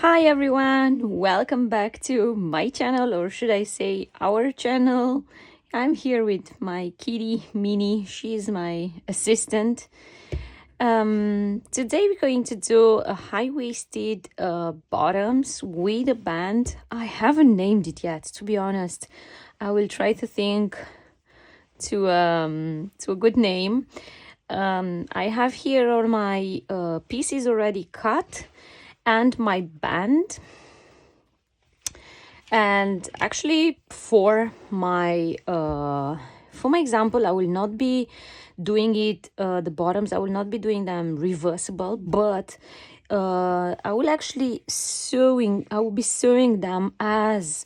Hi everyone, welcome back to my channel, or should I say our channel. I'm here with my kitty Minnie. She's my assistant. Today we're going to do a high-waisted bottoms with a band. I haven't named it yet, to be honest. I will try to think to a good name. I have here all my pieces already cut and my band. And actually, for my example, I will not be doing it the bottoms. I will not be doing them reversible, but I will actually sewing. I will be sewing them as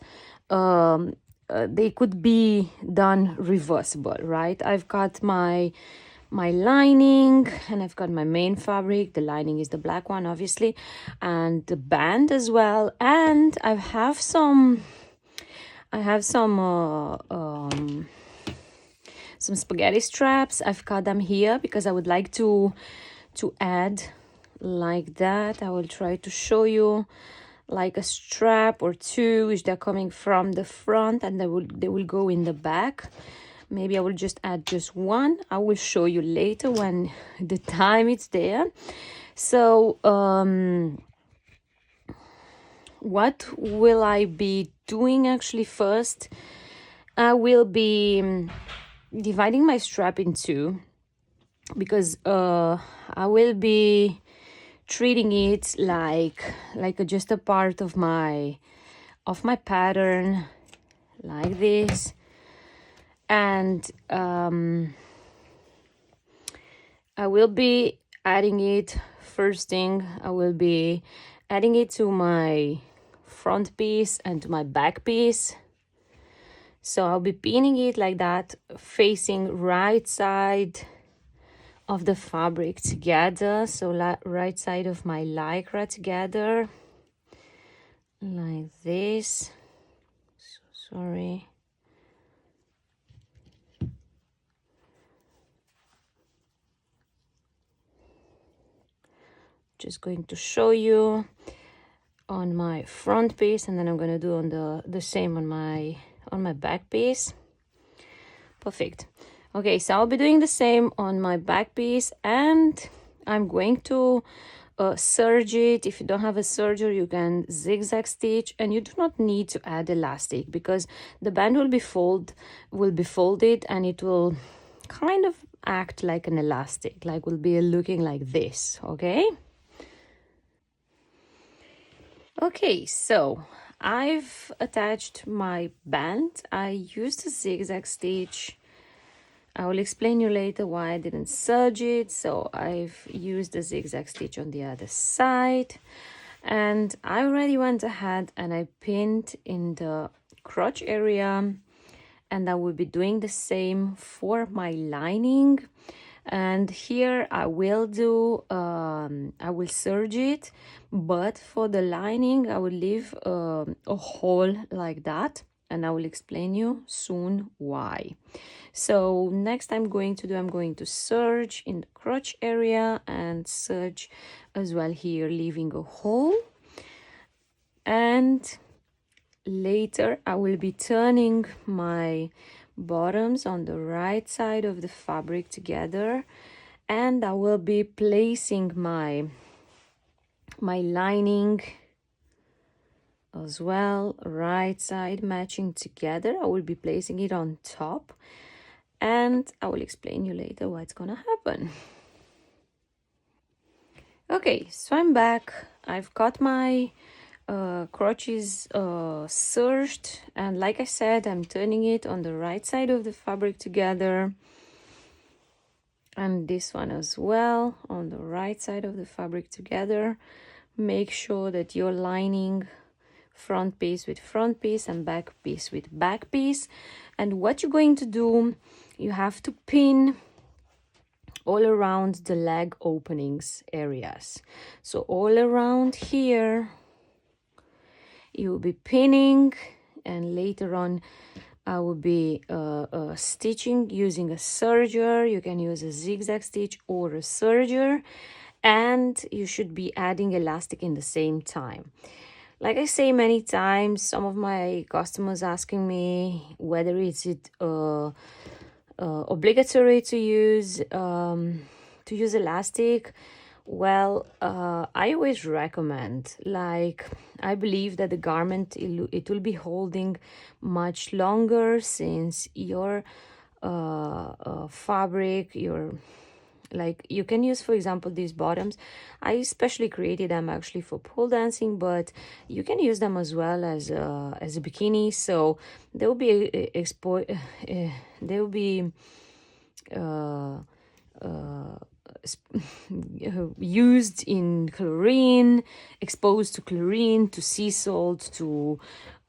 they could be done reversible, right? I've got my lining and I've got my main fabric. The lining is the black one, obviously, and the band as well. And I have some spaghetti straps. I've cut them here because I would like to add like that. I will try to show you like a strap or two which they're coming from the front and they will go in the back. Maybe I will just add just one. I will show you later when the time is there. So what will I be doing actually first? I will be dividing my strap in two because I will be treating it like just a part of my pattern, like this. And I will be adding it, first thing, I will be adding it to my front piece and to my back piece. So I'll be pinning it like that, facing right side of the fabric together. So right side of my lycra together, like this. So sorry. Just going to show you on my front piece, and then I'm going to do on the same on my back piece. Perfect. Okay, so I'll be doing the same on my back piece, and I'm going to serge it. If you don't have a serger, you can zigzag stitch, and you do not need to add elastic because the band will be folded and it will kind of act like an elastic, like will be looking like this. Okay, so I've attached my band. I used a zigzag stitch. I will explain you later why I didn't serge it. So I've used a zigzag stitch on the other side. And I already went ahead and I pinned in the crotch area. And I will be doing the same for my lining. And here I will do I will serge it, but for the lining I will leave a hole like that, and I will explain you soon why. So next I'm going to serge in the crotch area and serge as well here, leaving a hole. And later I will be turning my bottoms on the right side of the fabric together, and I will be placing my lining as well, right side matching together. I will be placing it on top, and I will explain you later what's gonna happen. Okay, so I'm back. I've got my crotches serged, and like I said, I'm turning it on the right side of the fabric together, and this one as well on the right side of the fabric together. Make sure that you're lining front piece with front piece and back piece with back piece. And what you're going to do, you have to pin all around the leg openings areas. So all around here you will be pinning, and later on I will be stitching using a serger. You can use a zigzag stitch or a serger, and you should be adding elastic in the same time. Like I say many times, some of my customers asking me whether is it obligatory to use elastic. Well, I always recommend, like, I believe that the garment, it will be holding much longer, since your fabric, your, like, you can use, for example, these bottoms. I especially created them actually for pole dancing, but you can use them as well as a bikini. So they will be they will be uh, uh, used in chlorine, exposed to chlorine, to sea salt, to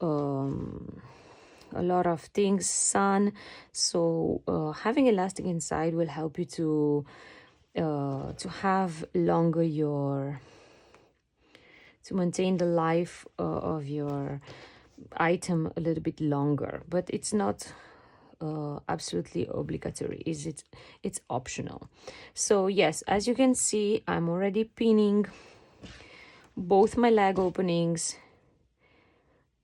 a lot of things, sun. So having elastic inside will help you to have longer to maintain the life of your item a little bit longer, but it's not absolutely obligatory. It's optional. So yes, as you can see, I'm already pinning both my leg openings,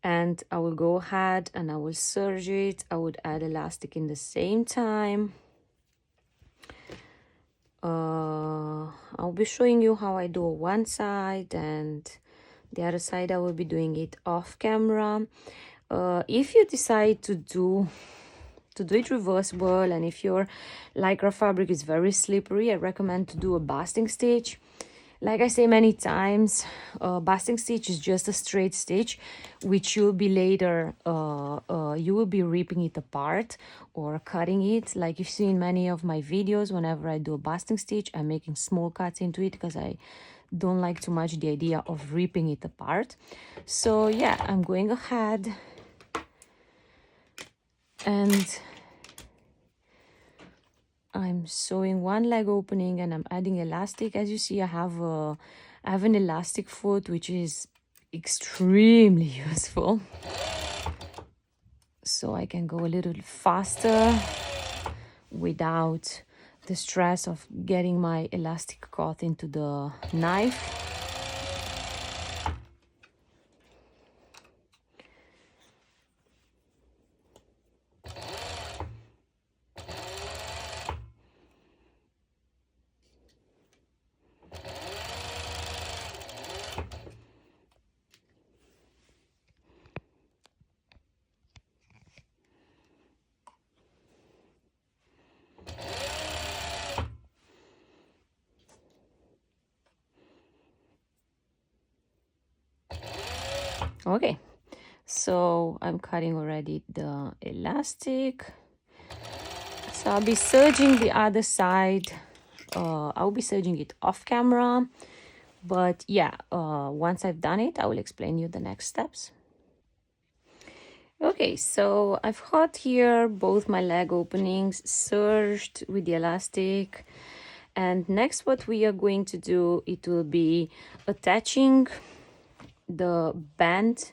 and I will go ahead and I will serge it. I would add elastic in the same time. I'll be showing you how I do one side, and the other side I will be doing it off camera. If you decide to do it reversible, and if your lycra fabric is very slippery, I recommend to do a basting stitch. Like I say many times, basting stitch is just a straight stitch, which you'll be later, you will be ripping it apart or cutting it. Like you've seen many of my videos, whenever I do a basting stitch, I'm making small cuts into it because I don't like too much the idea of ripping it apart. So yeah, I'm going ahead and I'm sewing one leg opening, and I'm adding elastic. As you see, I have an elastic foot, which is extremely useful, so I can go a little faster without the stress of getting my elastic caught into the knife. Okay, so I'm cutting already the elastic. So I'll be serging the other side. I'll be serging it off camera. But yeah, once I've done it, I will explain you the next steps. Okay, so I've got here both my leg openings serged with the elastic. And next what we are going to do, it will be attaching the band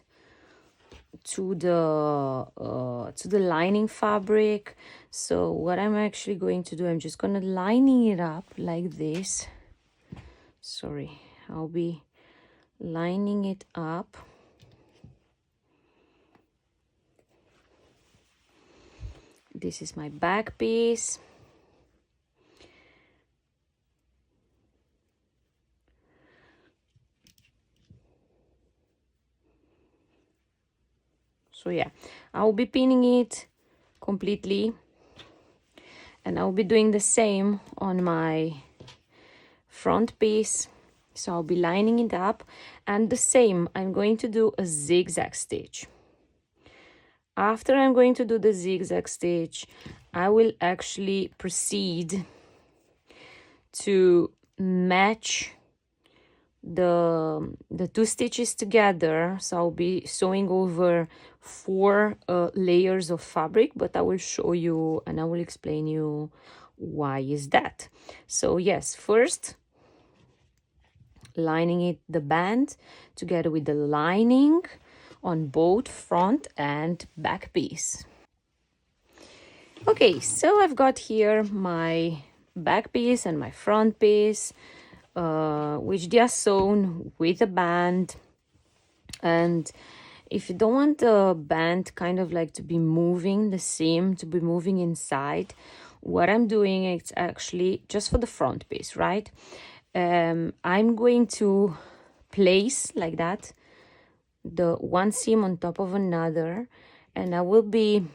to the lining fabric. So what I'm actually going to do, I'm just gonna lining it up like this. Sorry, I'll be lining it up. This is my back piece. So yeah, I'll be pinning it completely, and I'll be doing the same on my front piece. So I'll be lining it up, and the same, I'm going to do a zigzag stitch. After I'm going to do the zigzag stitch, I will actually proceed to match the two stitches together. So I'll be sewing over 4 layers of fabric, but I will show you and I will explain you why is that. So yes, first lining it the band together with the lining on both front and back piece. Okay, so I've got here my back piece and my front piece, which they are sewn with a band. And if you don't want the band kind of like to be moving the seam, to be moving inside, what I'm doing is actually just for the front piece, right? I'm going to place like that the one seam on top of another, and I will be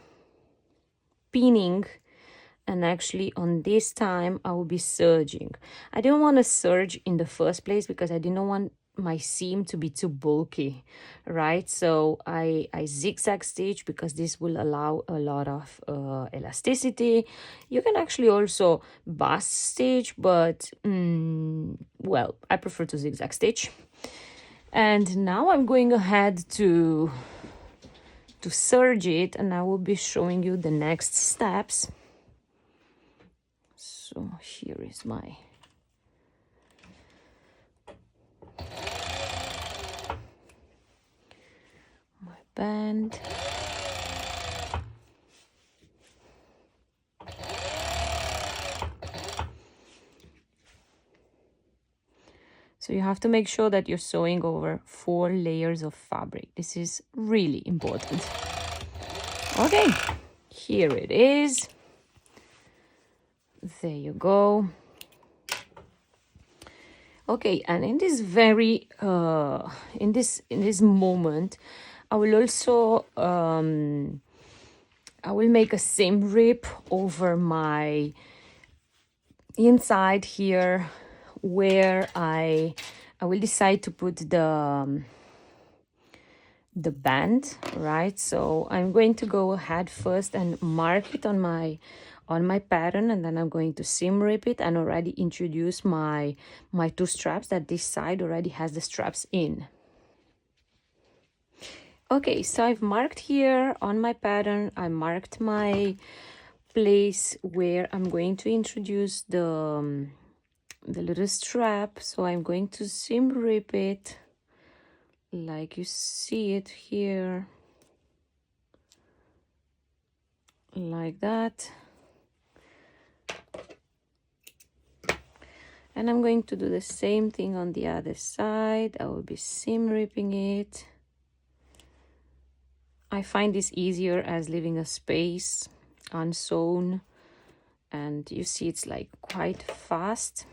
pinning, and actually on this time I will be serging. I didn't want to serge in the first place because I didn't want my seam to be too bulky, right? So I zigzag stitch because this will allow a lot of elasticity. You can actually also bust stitch, but well, I prefer to zigzag stitch. And now I'm going ahead to serge it, and I will be showing you the next steps. So here is my band. So you have to make sure that you're sewing over 4 layers of fabric. This is really important. Okay, here it is. There you go. Okay, and in this very in this moment, I will also I will make a seam rip over my inside here, where I will decide to put the band, right? So I'm going to go ahead first and mark it on my pattern, and then I'm going to seam rip it and already introduce my 2 straps that this side already has the straps in. Okay, so I've marked here on my pattern, I marked my place where I'm going to introduce the little strap. So I'm going to seam rip it like you see it here, like that. And I'm going to do the same thing on the other side. I will be seam ripping it. I find this easier as leaving a space unsewn, and you see it's like quite fast.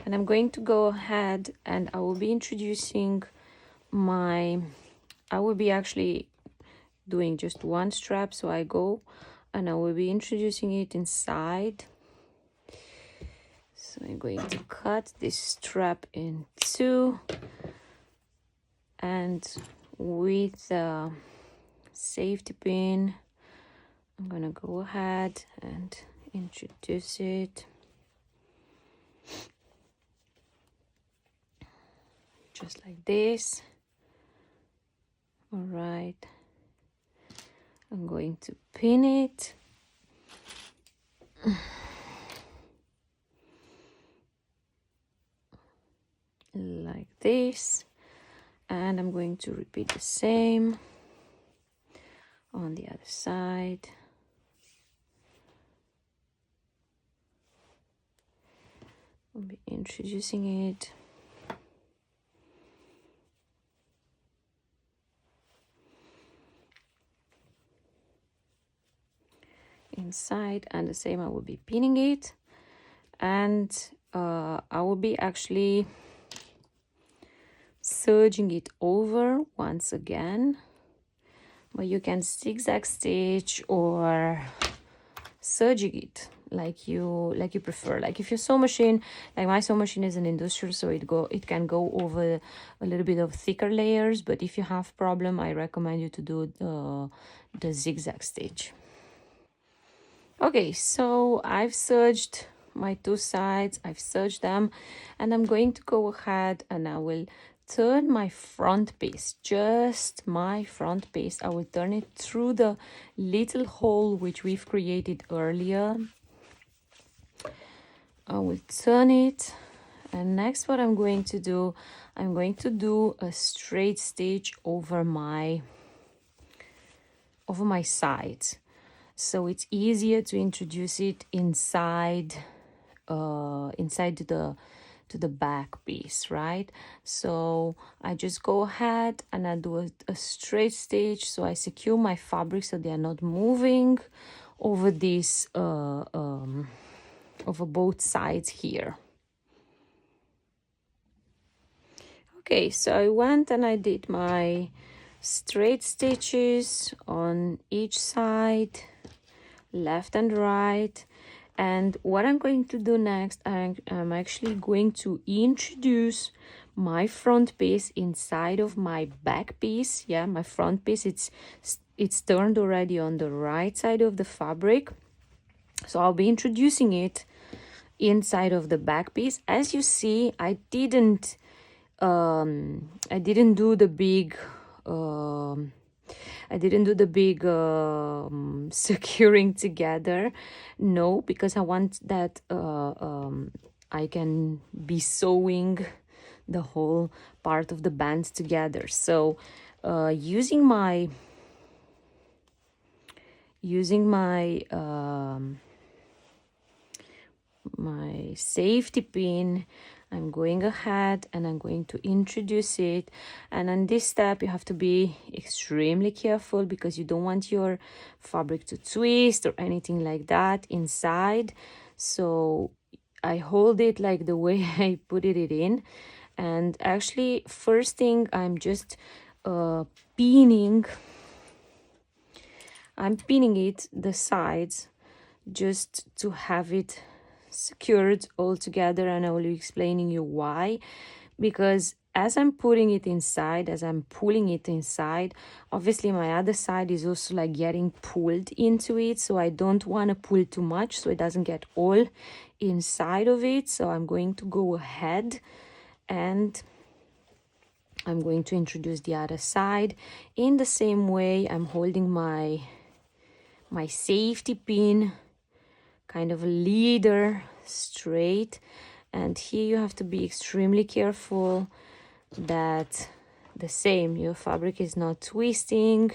And I'm going to go ahead and I will be introducing I will be actually doing just one strap. So I go and I will be introducing it inside. So I'm going to cut this strap in 2, and with the safety pin, I'm gonna go ahead and introduce it. Just like this. All right. I'm going to pin it. Like this. And I'm going to repeat the same on the other side. I'll be introducing it. Inside, and the same I will be pinning it, and I will be actually serging it over once again, but you can zigzag stitch or serging it like you prefer. Like if your sew machine, like my sew machine is an industrial, so it can go over a little bit of thicker layers, but if you have problem, I recommend you to do the zigzag stitch. Okay, so I've serged my 2 sides, I've serged them, and I'm going to go ahead and I will turn my front piece, just my front piece. I will turn it through the little hole which we've created earlier. I will turn it, and next what I'm going to do, I'm going to do a straight stitch over my sides. So it's easier to introduce it inside inside to the back piece, right? So I just go ahead and I do a straight stitch, so I secure my fabric so they are not moving over this over both sides here. Okay, so I went and I did my straight stitches on each side, left and right. And what I'm going to do next, I'm actually going to introduce my front piece inside of my back piece. Yeah, my front piece, it's turned already on the right side of the fabric. So I'll be introducing it inside of the back piece. As you see, I didn't do the big securing together. No, because I want that I can be sewing the whole part of the band together. So using my my safety pin, I'm going ahead and I'm going to introduce it. And on this step you have to be extremely careful because you don't want your fabric to twist or anything like that inside. So I hold it like the way I put it in. And actually, first thing, I'm just pinning it the sides just to have it secured all together, and I will be explaining you why. Because as I'm putting it inside, as I'm pulling it inside, obviously my other side is also like getting pulled into it, so I don't want to pull too much so it doesn't get all inside of it. So I'm going to go ahead and I'm going to introduce the other side in the same way. I'm holding my safety pin, kind of a leader, straight. And here you have to be extremely careful that your fabric is not twisting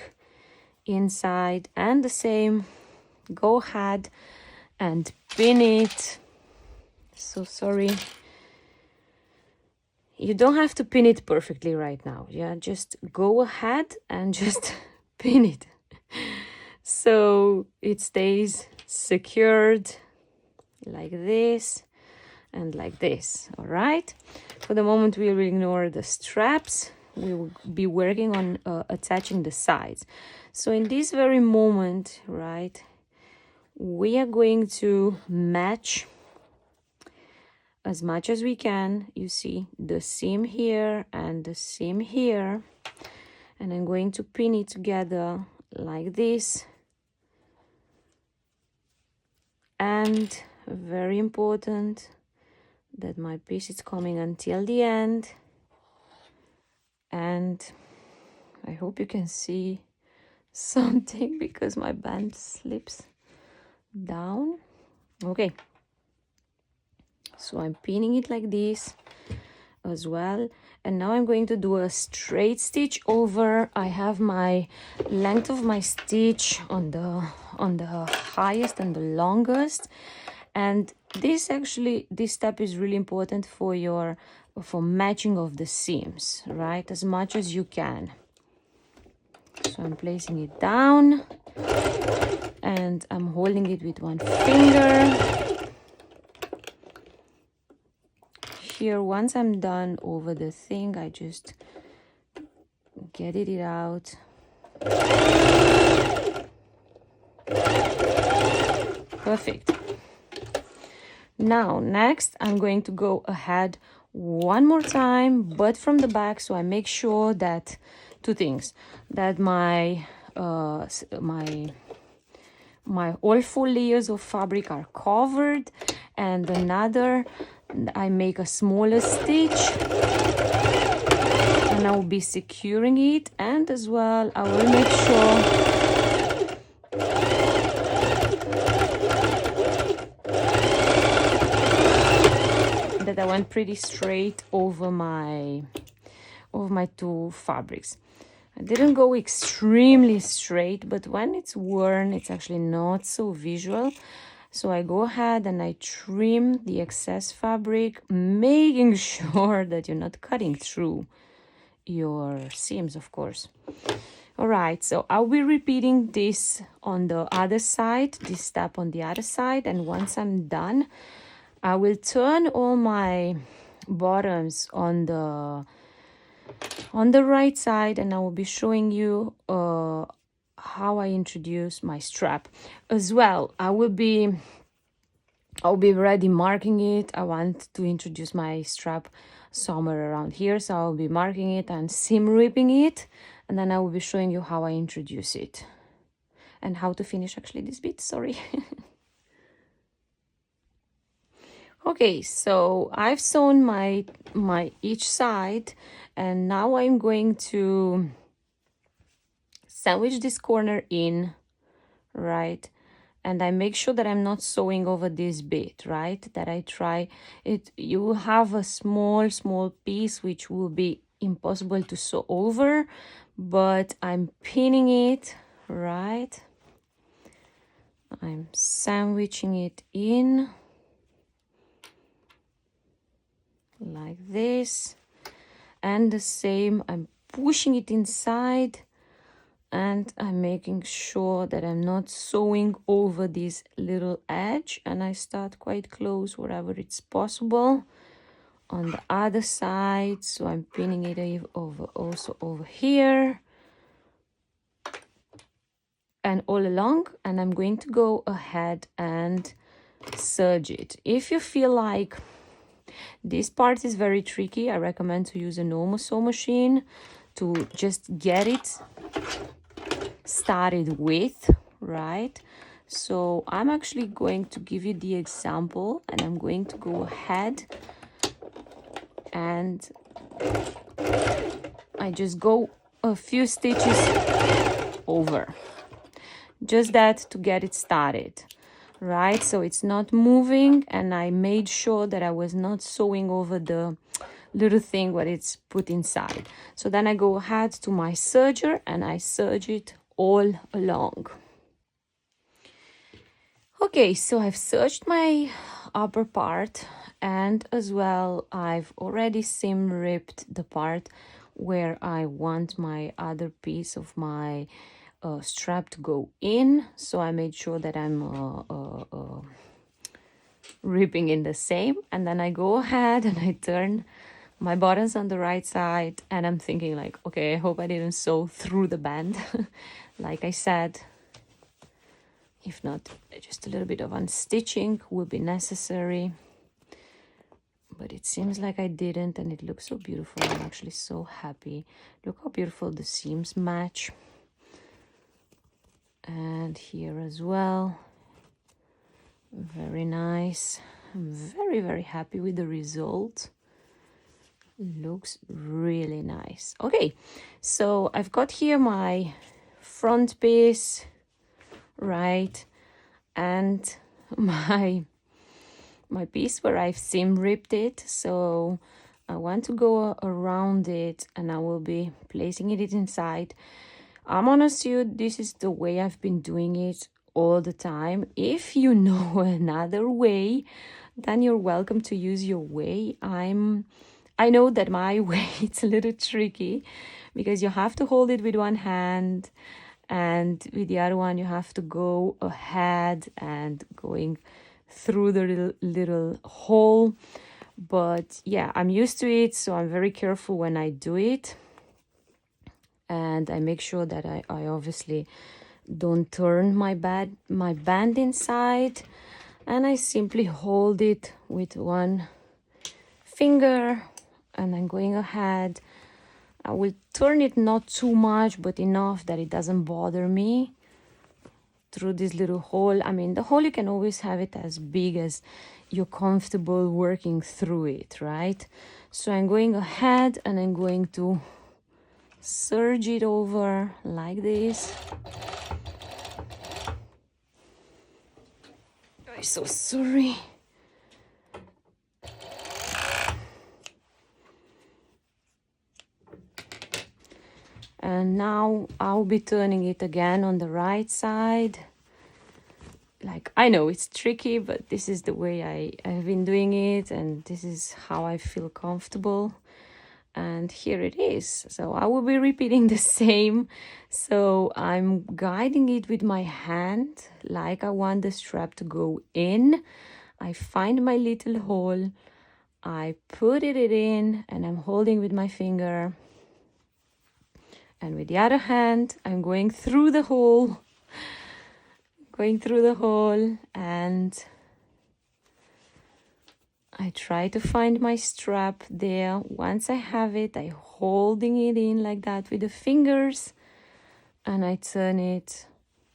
inside. And the same, go ahead and pin it. So sorry, you don't have to pin it perfectly right now. Yeah, just go ahead and just pin it so it stays secured like this and like this. All right, for the moment we will ignore the straps. We will be working on attaching the sides. So in this very moment, right, we are going to match as much as we can. You see the seam here and the seam here, and I'm going to pin it together like this. And very important that my piece is coming until the end. And I hope you can see something because my band slips down. Okay, so I'm pinning it like this as well. And now I'm going to do a straight stitch over. I have my length of my stitch on the highest and the longest. And this step is really important for matching of the seams, right, as much as you can. So I'm placing it down and I'm holding it with one finger. Here, once I'm done over the thing, I just get it out. Perfect. Now, next, I'm going to go ahead one more time, but from the back, so I make sure that two things, that my all 4 layers of fabric are covered, and another, I make a smaller stitch and I will be securing it, and as well I will make sure that I went pretty straight over my two fabrics. I didn't go extremely straight, but when it's worn, it's actually not so visual. So I go ahead and I trim the excess fabric, making sure that you're not cutting through your seams, of course. All right, so I'll be repeating this on the other side, this step on the other side, and once I'm done, I will turn all my bottoms on the right side, and I will be showing you how I introduce my strap as well. I'll be already marking it. I want to introduce my strap somewhere around here, so I'll be marking it and seam ripping it, and then I will be showing you how I introduce it and how to finish actually this bit. Sorry. Okay, so I've sewn my each side, and now I'm going to sandwich this corner in, right? And I make sure that I'm not sewing over this bit, right? That I try it. You will have a small piece which will be impossible to sew over, but I'm pinning it, right? I'm sandwiching it in like this, and the same, I'm pushing it inside, and I'm making sure that I'm not sewing over this little edge, and I start quite close wherever it's possible on the other side. So I'm pinning it over, also over here and all along, and I'm going to go ahead and serge it. If you feel like this part is very tricky, I recommend to use a normal sew machine to just get it started with, right? So I'm actually going to give you the example, and I'm going to go ahead and I just go a few stitches over, just that to get it started, right? So it's not moving, and I made sure that I was not sewing over the little thing what it's put inside. So then I go ahead to my serger and I serge it all along. Okay, so I've serged my upper part, and as well I've already seam ripped the part where I want my other piece of my strap to go in. So I made sure that I'm ripping in the same, and then I go ahead and I turn my bottoms on the right side, and I'm thinking like, okay, I hope I didn't sew through the band. Like I said, if not, just a little bit of unstitching will be necessary, but it seems like I didn't, and it looks so beautiful. I'm actually so happy. Look how beautiful the seams match, and here as well, very nice. I'm very happy with the result. Looks really nice. Okay, so I've got here my front piece, right, and my piece where I've seam ripped it. So I want to go around it, and I will be placing it inside. I'm honest with you, this is the way I've been doing it all the time. If you know another way, then you're welcome to use your way. I know that my way it's a little tricky because you have to hold it with one hand, and with the other one you have to go ahead and going through the little hole. But yeah, I'm used to it, so I'm very careful when I do it, and I make sure that I obviously don't turn my band inside, and I simply hold it with one finger, and I'm going ahead. I will turn it not too much, but enough that it doesn't bother me through this little hole. I mean, the hole, you can always have it as big as you're comfortable working through it, right? So I'm going ahead and I'm going to serge it over like this. I'm so sorry. And now I'll be turning it again on the right side, like, I know it's tricky, but this is the way I've been doing it, and this is how I feel comfortable. And here it is. So I will be repeating the same. So I'm guiding it with my hand, like I want the strap to go in. I find my little hole, I put it in, and I'm holding with my finger. And with the other hand, I'm going through the hole, and I try to find my strap there. Once I have it, I holding it in like that with the fingers, and I turn it,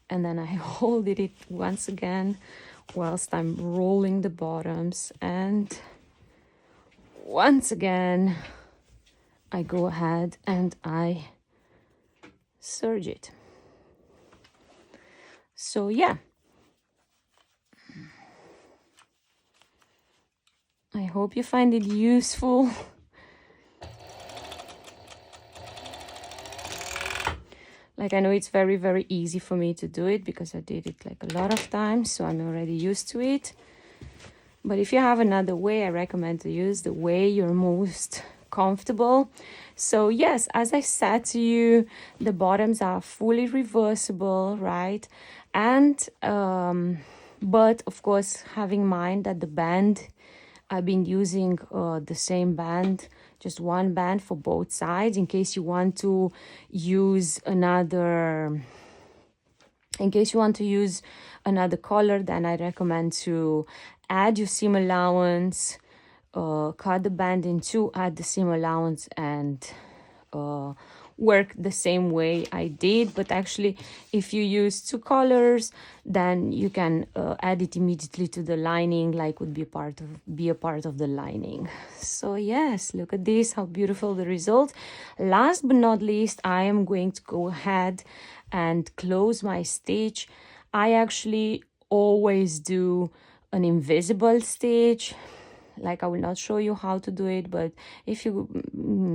and then I hold it once again whilst I'm rolling the bottoms, and once again I go ahead and I serge it. So yeah, I hope you find it useful. Like, I know it's very, very easy for me to do it because I did it like a lot of times, so I'm already used to it. But if you have another way, I recommend to use the way you're most comfortable. So yes, as I said to you, the bottoms are fully reversible, right? And but of course, having in mind that the band, I've been using the same band, just one band for both sides, in case you want to use another color. Then I recommend to add your seam allowance, cut the band in two, add the seam allowance, and work the same way I did. But actually, if you use two colors, then you can add it immediately to the lining, like would be a part of the lining. So yes, look at this, how beautiful the result. Last but not least, I am going to go ahead and close my stitch. I actually always do an invisible stitch. Like, I will not show you how to do it, but if you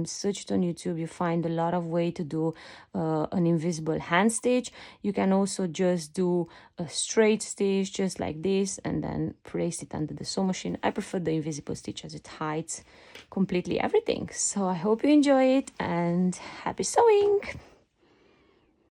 search it on YouTube, you find a lot of way to do an invisible hand stitch. You can also just do a straight stitch just like this and then place it under the sewing machine. I prefer the invisible stitch as it hides completely everything. So I hope you enjoy it, and happy sewing!